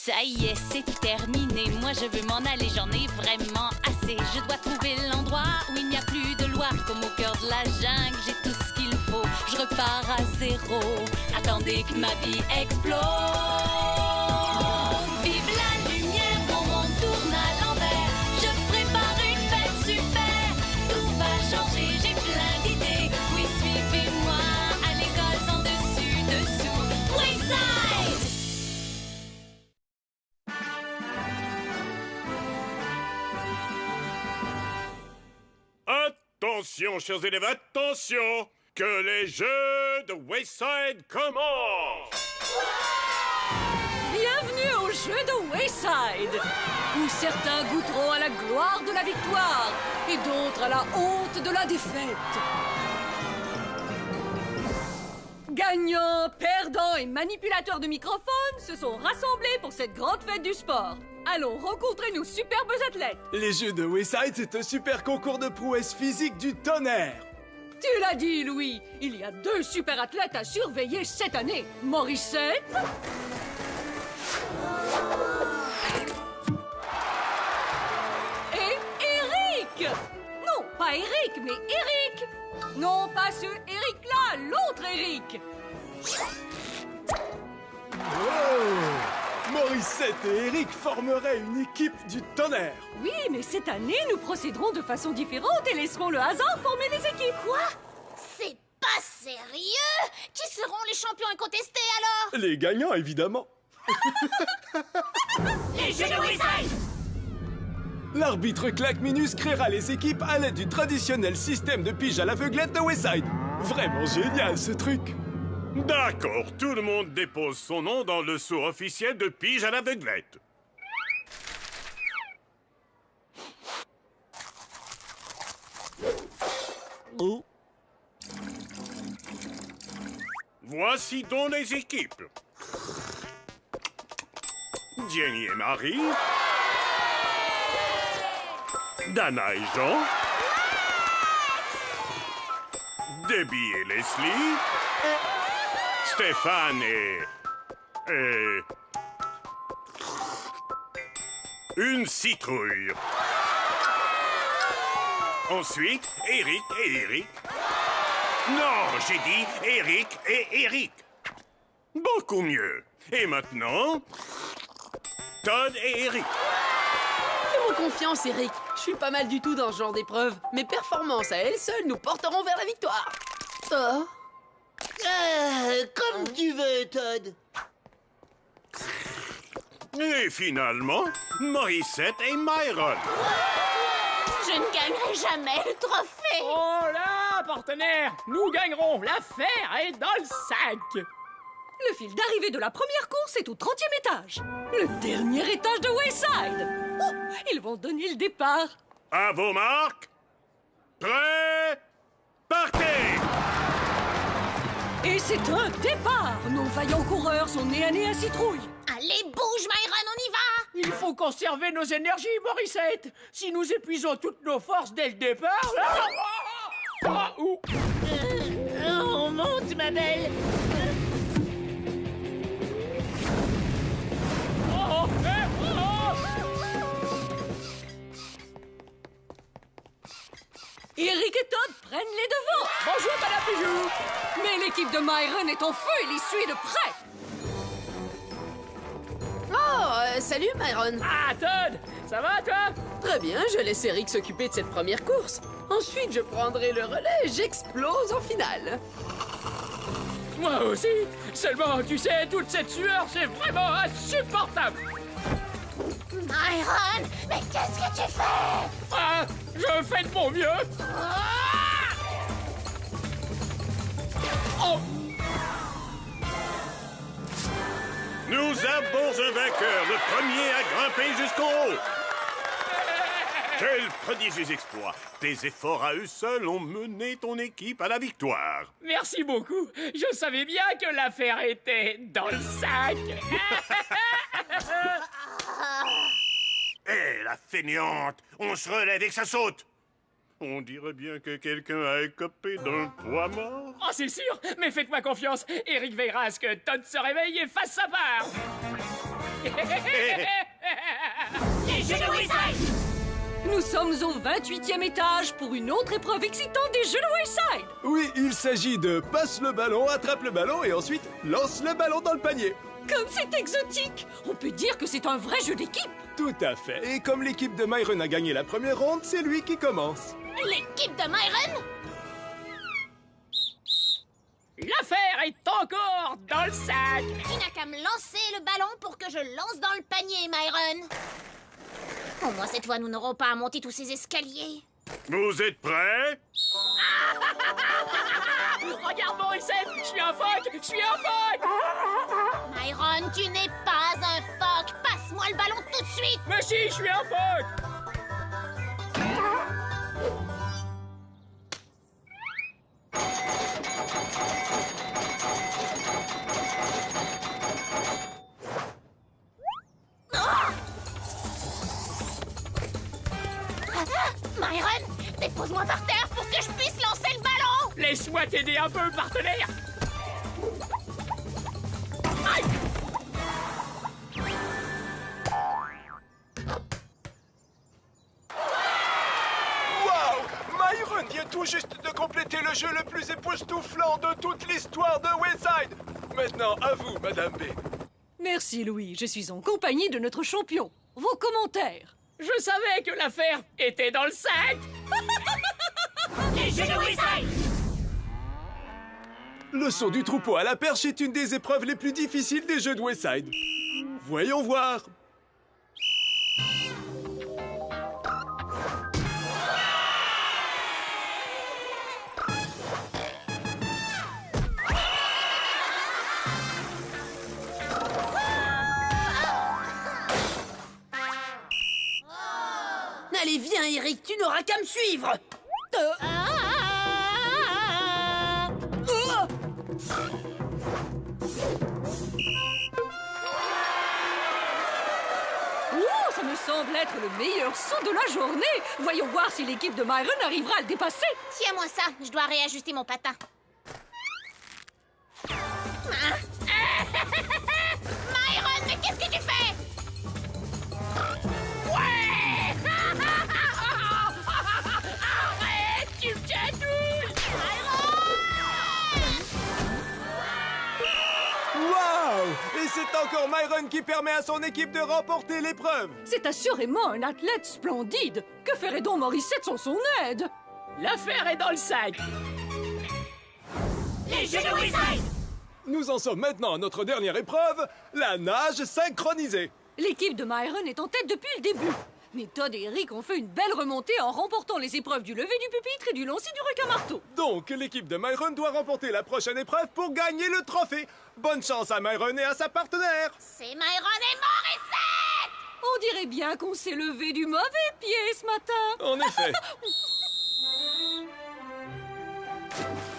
Ça y est, c'est terminé. Moi, je veux m'en aller, j'en ai vraiment assez. Je dois trouver l'endroit où il n'y a plus de loi. Comme au cœur de la jungle, j'ai tout ce qu'il faut. Je repars à zéro. Attendez que ma vie explose. Vive la lumière, mon monde tourne à l'envers. Je prépare une fête super. Tout va changer, j'ai plein d'idées. Oui, suivez-moi à l'école sans dessus dessous. Wayside! Attention, chers élèves, attention! Que les jeux de Wayside commencent! Bienvenue aux Jeux de Wayside, où certains goûteront à la gloire de la victoire et d'autres à la honte de la défaite. Gagnants, perdants et manipulateurs de microphones se sont rassemblés pour cette grande fête du sport. Allons rencontrer nos superbes athlètes. Les Jeux de Wayside, c'est un super concours de prouesse physique du tonnerre. Tu l'as dit, Louis, il y a 2 super athlètes à surveiller cette année. Morissette et Eric. Non, pas Eric, mais Eric. Non, pas ce Eric-là, l'autre Eric. Oh! Morissette et Eric formeraient une équipe du tonnerre. Oui, mais cette année, nous procéderons de façon différente et laisserons le hasard former les équipes. Quoi? C'est pas sérieux? Qui seront les champions incontestés alors? Les gagnants, évidemment. Les Jeux de Wayside! L'arbitre Claqueminus créera les équipes à l'aide du traditionnel système de pige à l'aveuglette de Wayside. Vraiment génial, ce truc. D'accord, tout le monde dépose son nom dans le seau officiel de pige à l'aveuglette. Oh. Voici donc les équipes. Jenny et Marie. Dana et Jean. Debbie et Leslie. Stéphane et... une citrouille. Ensuite, Eric et Eric. Non, j'ai dit Eric et Eric. Beaucoup mieux. Et maintenant, Todd et Eric. Fais-moi confiance, Eric. Je suis pas mal du tout dans ce genre d'épreuve. Mes performances à elles seules nous porteront vers la victoire. Oh. Comme tu veux, Todd. Et finalement, Morissette et Myron. Je ne gagnerai jamais le trophée! Oh là, partenaire! Nous gagnerons! L'affaire est dans le sac! Le fil d'arrivée de la première course est au 30e étage. Le dernier étage de Wayside. Oh, ils vont donner le départ. À vos marques. Prêts. Partez! Et c'est un départ. Nos vaillants coureurs sont nez à nez à citrouille. Allez, bouge, Myron, on y va! Il faut conserver nos énergies, Morissette! Si nous épuisons toutes nos forces dès le départ... On monte, ma belle! Eric et Todd prennent les devants. Bonjour, Madame Bijou! Mais l'équipe de Myron est en feu et les suit de près. Oh, salut, Myron. Ah, Todd! Ça va, toi? Très bien, je laisse Eric s'occuper de cette première course. Ensuite, je prendrai le relais et j'explose en finale. Moi aussi! Seulement, tu sais, toute cette sueur, c'est vraiment insupportable! Myron, mais qu'est-ce que tu fais? Ah, je fais de mon mieux! Oh! Nous avons un vainqueur, le premier à grimper jusqu'en haut. Quel prodigieux exploit! Tes efforts à eux seuls ont mené ton équipe à la victoire. Merci beaucoup. Je savais bien que l'affaire était dans le sac. Hé, la fainéante! On se relève et que ça saute! On dirait bien que quelqu'un a écopé d'un poids mort. Oh, c'est sûr. Mais faites-moi confiance. Eric veillera à ce que Todd se réveille et fasse sa part. Les jeux de Wayside! Nous sommes au 28e étage pour une autre épreuve excitante des jeux de Wayside. Oui, il s'agit de passe le ballon, attrape le ballon et ensuite lance le ballon dans le panier. Comme c'est exotique, on peut dire que c'est un vrai jeu d'équipe. Tout à fait. Et comme l'équipe de Myron a gagné la première ronde, c'est lui qui commence. L'équipe de Myron? L'affaire est encore dans le sac. Tu n'as qu'à me lancer le ballon pour que je lance dans le panier, Myron. Au moins cette fois, nous n'aurons pas à monter tous ces escaliers. Vous êtes prêts? Regarde Morissette, je suis un phoque, je suis un phoque. Myron, tu n'es pas un phoque. Passe-moi le ballon tout de suite. Mais si, je suis un phoque. Myron, dépose-moi par terre pour que je puisse lancer le ballon. Laisse-moi t'aider un peu, partenaire. Aïe! Waouh! Myron vient tout juste de compléter le jeu le plus époustouflant de toute l'histoire de Wayside. Maintenant, à vous, Madame B. Merci Louis, je suis en compagnie de notre champion. Vos commentaires? Je savais que l'affaire était dans le sac. Les jeux de Wayside! Le saut du troupeau à la perche est une des épreuves les plus difficiles des jeux de Wayside. Voyons voir. Allez, viens, Eric, tu n'auras qu'à me suivre. Oh, ça me semble être le meilleur saut de la journée. Voyons voir si l'équipe de Myron arrivera à le dépasser. Tiens-moi ça, je dois réajuster mon patin. Myron, mais qu'est-ce que tu fais? Ouais! Arrête, tu me chatouilles! Waouh! Et c'est encore Myron qui permet à son équipe de remporter l'épreuve. C'est assurément un athlète splendide. Que ferait donc Morissette sans son aide? L'affaire est dans le sac. Les jeux de Wayside! Nous en sommes maintenant à notre dernière épreuve, la nage synchronisée. L'équipe de Myron est en tête depuis le début. Mais Todd et Eric ont fait une belle remontée en remportant les épreuves du lever du pupitre et du lancer du requin-marteau. Donc, l'équipe de Myron doit remporter la prochaine épreuve pour gagner le trophée. Bonne chance à Myron et à sa partenaire. C'est Myron et Morissette! On dirait bien qu'on s'est levé du mauvais pied ce matin. En effet.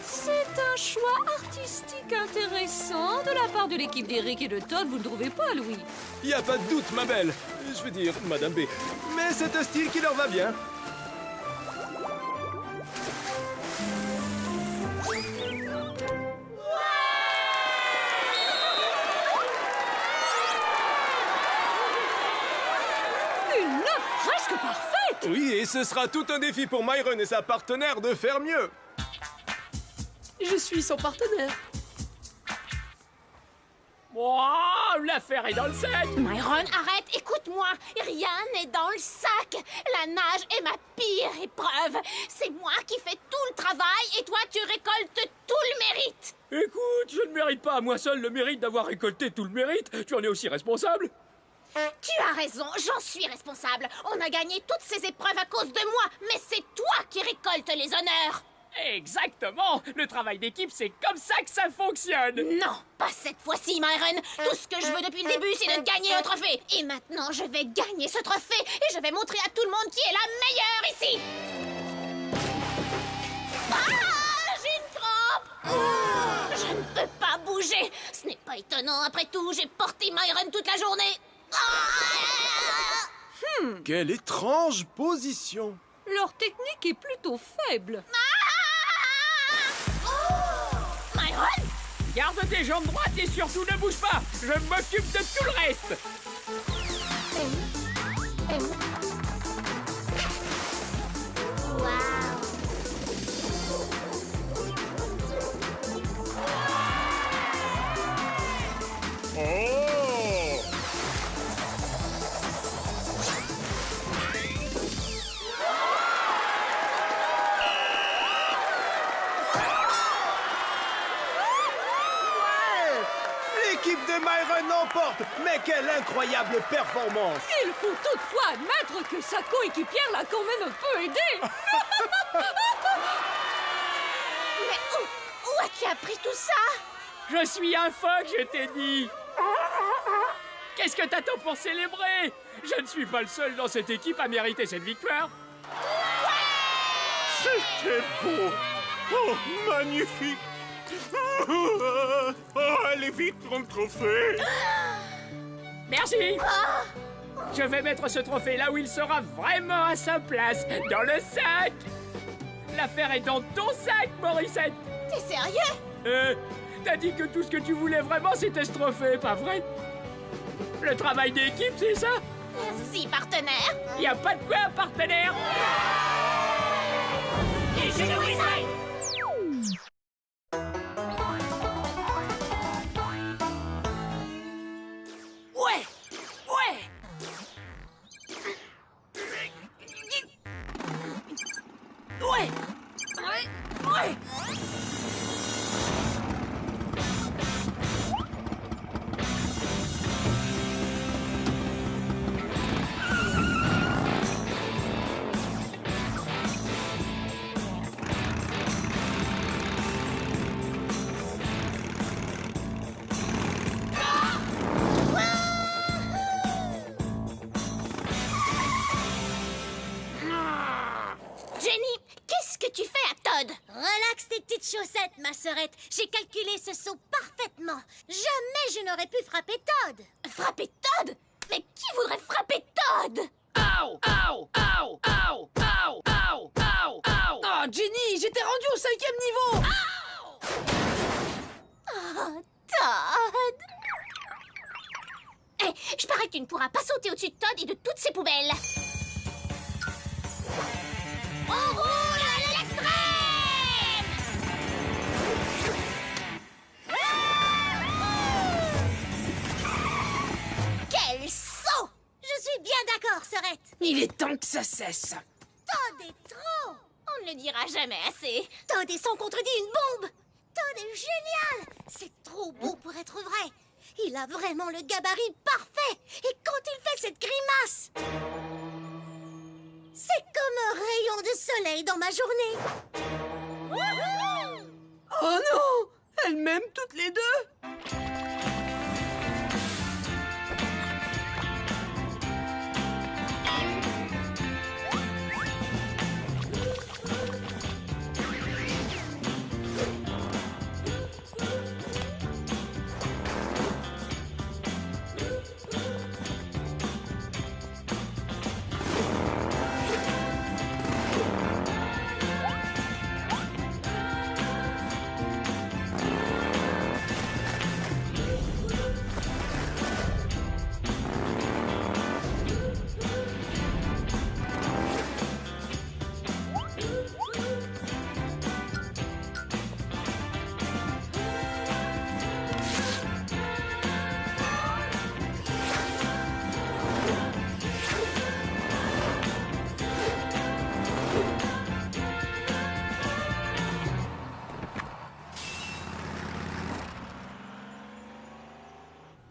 C'est un choix artistique intéressant de la part de l'équipe d'Eric et de Todd, vous ne trouvez pas, Louis? Y a pas de doute, ma belle. Je veux dire, Madame B. Mais c'est un style qui leur va bien. Une note presque parfaite. Oui, et ce sera tout un défi pour Myron et sa partenaire de faire mieux. Je suis son partenaire. Wow, l'affaire est dans le sac. Myron, arrête, écoute-moi. Rien n'est dans le sac. La nage est ma pire épreuve. C'est moi qui fais tout le travail et toi, tu récoltes tout le mérite. Écoute, je ne mérite pas à moi seul le mérite d'avoir récolté tout le mérite. Tu en es aussi responsable. Tu as raison, j'en suis responsable. On a gagné toutes ces épreuves à cause de moi, mais c'est toi qui récoltes les honneurs. Exactement. Le travail d'équipe, c'est comme ça que ça fonctionne. Non, pas cette fois-ci, Myron. Tout ce que je veux depuis le début, c'est de gagner un trophée. Et maintenant, je vais gagner ce trophée et je vais montrer à tout le monde qui est la meilleure ici. Ah, j'ai une crampe. Je ne peux pas bouger. Ce n'est pas étonnant. Après tout, j'ai porté Myron toute la journée. Quelle étrange position. Leur technique est plutôt faible. Myron? Garde tes jambes droites et surtout ne bouge pas. Je m'occupe de tout le reste. Myron l'emporte. Mais quelle incroyable performance. Il faut toutefois admettre que sa coéquipière l'a quand même un peu aidée. Mais où as-tu appris tout ça? Je suis un phoque, je t'ai dit. Qu'est-ce que t'attends pour célébrer? Je ne suis pas le seul dans cette équipe à mériter cette victoire. C'était beau. Oh, magnifique. Oh, allez vite, prends le trophée. Merci. Je vais mettre ce trophée là où il sera vraiment à sa place, dans le sac. L'affaire est dans ton sac, Morissette. T'es sérieux? T'as dit que tout ce que tu voulais vraiment, c'était ce trophée, pas vrai? Le travail d'équipe, c'est ça? Merci, partenaire. Y a pas de quoi, partenaire. Les jeux de Wayside. Ouais! Ouais! Ouais! Ouais! Ouais! Jenny, qu'est-ce que tu fais à Todd? Relaxe tes petites chaussettes, ma sœurette. J'ai calculé ce saut parfaitement. Jamais je n'aurais pu frapper Todd. Frapper Todd? Mais qui voudrait frapper Todd? Ow! Ow! Ow! Ow! Ow! Ow! Ow! Ow! Oh, Jenny, j'étais rendu au 5e niveau! Oh, Todd! Eh, je parie que tu ne pourras pas sauter au-dessus de Todd et de toutes ses poubelles. On roule à l'extrême! Quel saut! Je suis bien d'accord, sœurette. Il est temps que ça cesse. Todd est trop. On ne le dira jamais assez. Todd est sans contredit une bombe. Todd est génial. C'est trop beau pour être vrai. Il a vraiment le gabarit parfait. Et quand il fait cette grimace, c'est comme un rayon de soleil dans ma journée. Oh non! Elles m'aiment toutes les deux!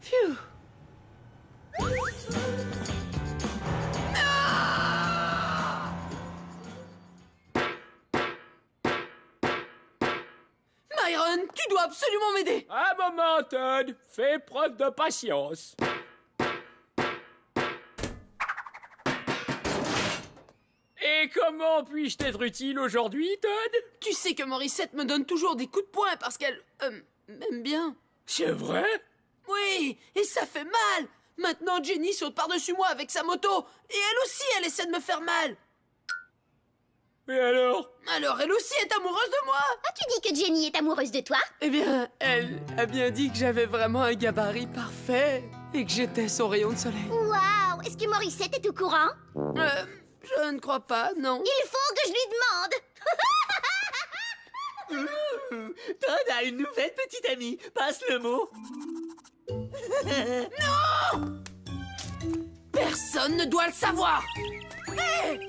Phew! Myron, tu dois absolument m'aider! Un moment, Todd. Fais preuve de patience. Et comment puis-je t'être utile aujourd'hui, Todd? Tu sais que Morissette me donne toujours des coups de poing parce qu'elle... m'aime bien. C'est vrai? Oui, et ça fait mal! Maintenant, Jenny saute par-dessus moi avec sa moto, et elle aussi, elle essaie de me faire mal. Et alors? Alors, elle aussi est amoureuse de moi? As-tu dit que Jenny est amoureuse de toi? Eh bien, elle a bien dit que j'avais vraiment un gabarit parfait et que j'étais son rayon de soleil. Waouh! Est-ce que Morissette est au courant? Je ne crois pas, non. Il faut que je lui demande! Todd a une nouvelle petite amie. Passe le mot. Non! Personne ne doit le savoir! Hé!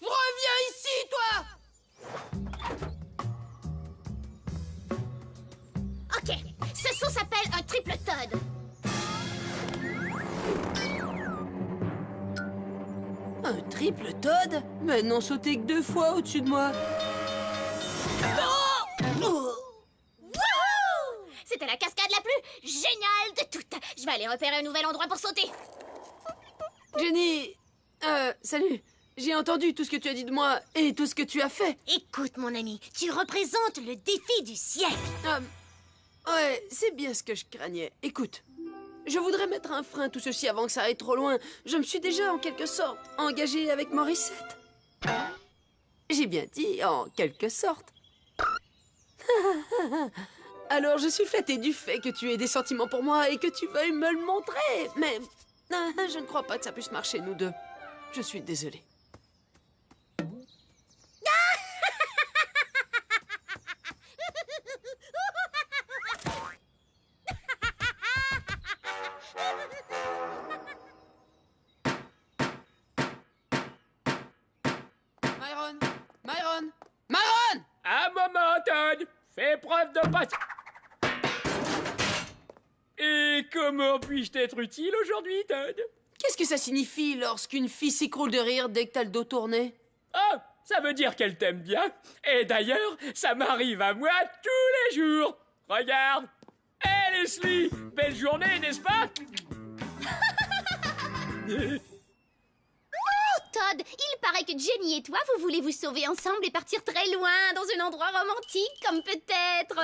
Reviens ici, toi! Ok, ce On s'appelle un triple Todd. Un triple Todd? Mais non, sauté que 2 fois au-dessus de moi. Wouhou! C'était la cascade la plus géniale de toutes. Je vais aller repérer un nouvel endroit pour sauter. Jenny, salut. J'ai entendu tout ce que tu as dit de moi et tout ce que tu as fait. Écoute, mon ami, tu représentes le défi du siècle. Ouais, c'est bien ce que je craignais. Écoute, je voudrais mettre un frein à tout ceci avant que ça aille trop loin. Je me suis déjà, en quelque sorte, engagé avec Morissette. J'ai bien dit, en quelque sorte. Alors, je suis flattée du fait que tu aies des sentiments pour moi et que tu veuilles me le montrer. Mais je ne crois pas que ça puisse marcher, nous deux. Je suis désolée. Myron! Un moment, Todd. Fais preuve de patience. Et comment puis-je t'être utile aujourd'hui, Todd? Qu'est-ce que ça signifie lorsqu'une fille s'écroule de rire dès que t'as le dos tourné? Ah, ça veut dire qu'elle t'aime bien. Et d'ailleurs, ça m'arrive à moi tous les jours. Regarde. Hé, Leslie, belle journée, n'est-ce pas? Todd, il paraît que Jenny et toi, vous voulez vous sauver ensemble et partir très loin, dans un endroit romantique, comme peut-être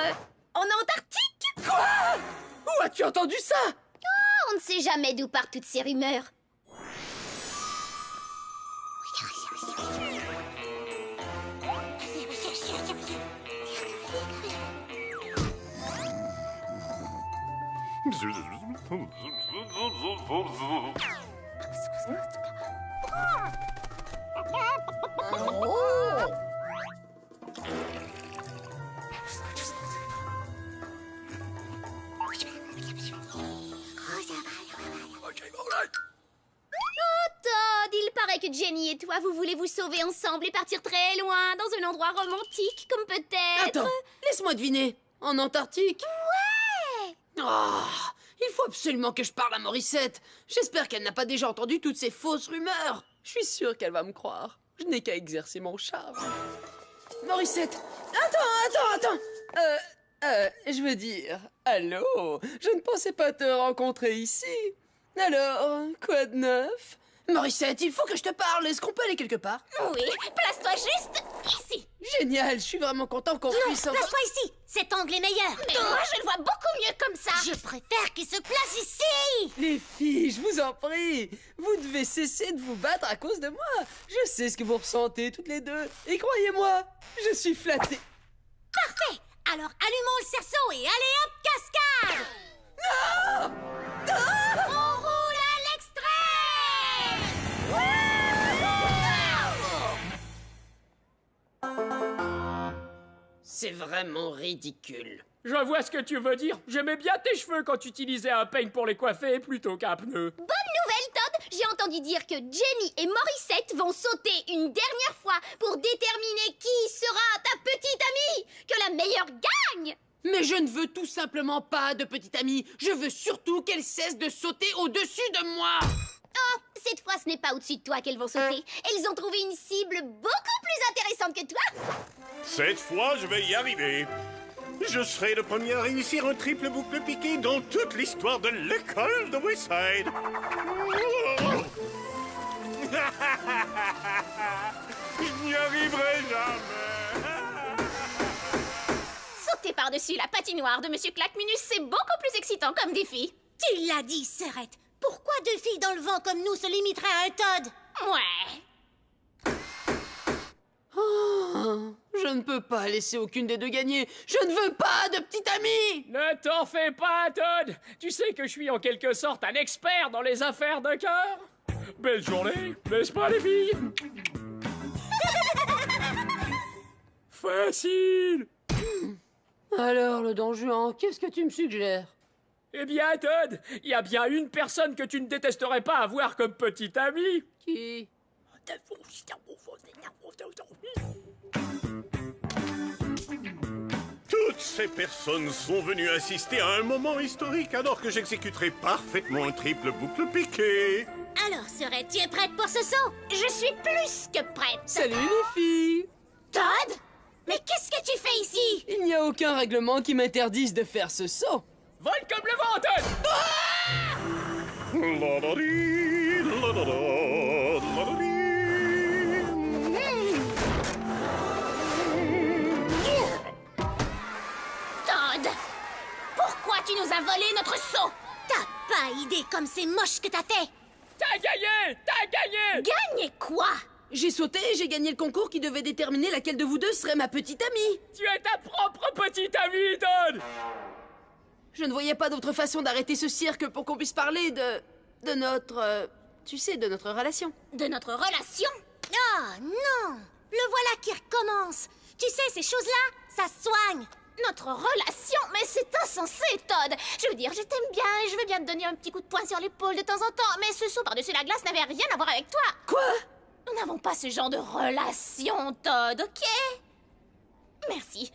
en Antarctique. Quoi? Où as-tu entendu ça? Oh, on ne sait jamais d'où partent toutes ces rumeurs. Todd, il paraît que Jenny et toi, vous voulez vous sauver ensemble et partir très loin, dans un endroit romantique, comme peut-être... Attends, laisse-moi deviner. En Antarctique? Ouais! Oh, il faut absolument que je parle à Morissette. J'espère qu'elle n'a pas déjà entendu toutes ces fausses rumeurs. Je suis sûre qu'elle va me croire. Je n'ai qu'à exercer mon charme. Morissette! Attends! Je veux dire, allô? Je ne pensais pas te rencontrer ici. Alors, quoi de neuf? Morissette, il faut que je te parle. Est-ce qu'on peut aller quelque part? Oui, place-toi juste ici. Génial, je suis vraiment content qu'on puisse... Place-toi ici. Cet angle est meilleur. Mais moi, je le vois beaucoup mieux comme ça. Je préfère qu'il se place ici. Les filles, je vous en prie, vous devez cesser de vous battre à cause de moi. Je sais ce que vous ressentez toutes les deux. Et croyez-moi, je suis flattée. Parfait. Alors allumons le cerceau et allez hop, cascade. Non! On roule à l'extrême. C'est vraiment ridicule. Je vois ce que tu veux dire. J'aimais bien tes cheveux quand tu utilisais un peigne pour les coiffer plutôt qu'un pneu. Bonne nouvelle, Todd. J'ai entendu dire que Jenny et Morissette vont sauter une dernière fois pour déterminer qui sera ta petite amie. Que la meilleure gagne. Mais je ne veux tout simplement pas de petite amie. Je veux surtout qu'elle cesse de sauter au-dessus de moi. Oh, cette fois, ce n'est pas au-dessus de toi qu'elles vont sauter. Elles ont trouvé une cible beaucoup plus intéressante que toi. Cette fois, je vais y arriver. Je serai le premier à réussir un triple boucle piqué dans toute l'histoire de l'école de Wayside. Je n'y arriverai jamais. Sauter par-dessus la patinoire de Monsieur Claqueminus, c'est beaucoup plus excitant comme défi. Tu l'as dit, Sœurette. Pourquoi 2 filles dans le vent comme nous se limiteraient à un Todd? Ouais. Oh, je ne peux pas laisser aucune des deux gagner. Je ne veux pas de petite amie. Ne t'en fais pas, Todd. Tu sais que je suis en quelque sorte un expert dans les affaires de cœur. Belle journée, n'est-ce pas, les filles? Facile. Alors, le Don Juan, qu'est-ce que tu me suggères? Eh bien, Todd, il y a bien une personne que tu ne détesterais pas avoir comme petite amie. Qui? Toutes ces personnes sont venues assister à un moment historique alors que j'exécuterai parfaitement un triple boucle piqué. Alors, serais-tu prête pour ce saut? Je suis plus que prête. Salut les filles! Todd? Mais qu'est-ce que tu fais ici? Il n'y a aucun règlement qui m'interdise de faire ce saut. Vole comme le vent, Todd! La-da-di, la-da-da, la-da-di. Todd, pourquoi tu nous as volé notre saut? T'as pas idée comme c'est moche que t'as fait. T'as gagné! T'as gagné! Gagné quoi? J'ai sauté et j'ai gagné le concours qui devait déterminer laquelle de vous deux serait ma petite amie. Tu es ta propre petite amie, Todd! Je ne voyais pas d'autre façon d'arrêter ce cirque pour qu'on puisse parler de notre... tu sais, de notre relation. De notre relation? Oh non! Le voilà qui recommence. Tu sais, ces choses-là, ça soigne. Notre relation? Mais c'est insensé, Todd. Je veux dire, je t'aime bien et je veux bien te donner un petit coup de poing sur l'épaule de temps en temps, mais ce saut par-dessus la glace n'avait rien à voir avec toi. Quoi? Nous n'avons pas ce genre de relation, Todd, ok? Merci.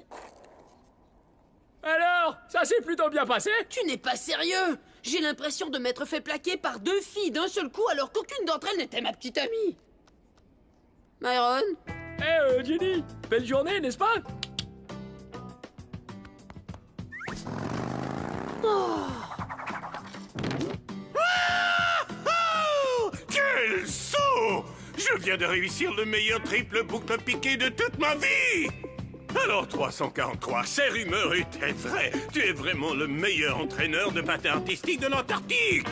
Alors, ça s'est plutôt bien passé? Tu n'es pas sérieux? J'ai l'impression de m'être fait plaquer par deux filles d'un seul coup alors qu'aucune d'entre elles n'était ma petite amie. Myron? Ginny, belle journée, n'est-ce pas? Oh, quel saut! Je viens de réussir le meilleur triple boucle piqué de toute ma vie! Alors 343, ces rumeurs étaient vraies. Tu es vraiment le meilleur entraîneur de patin artistique de l'Antarctique!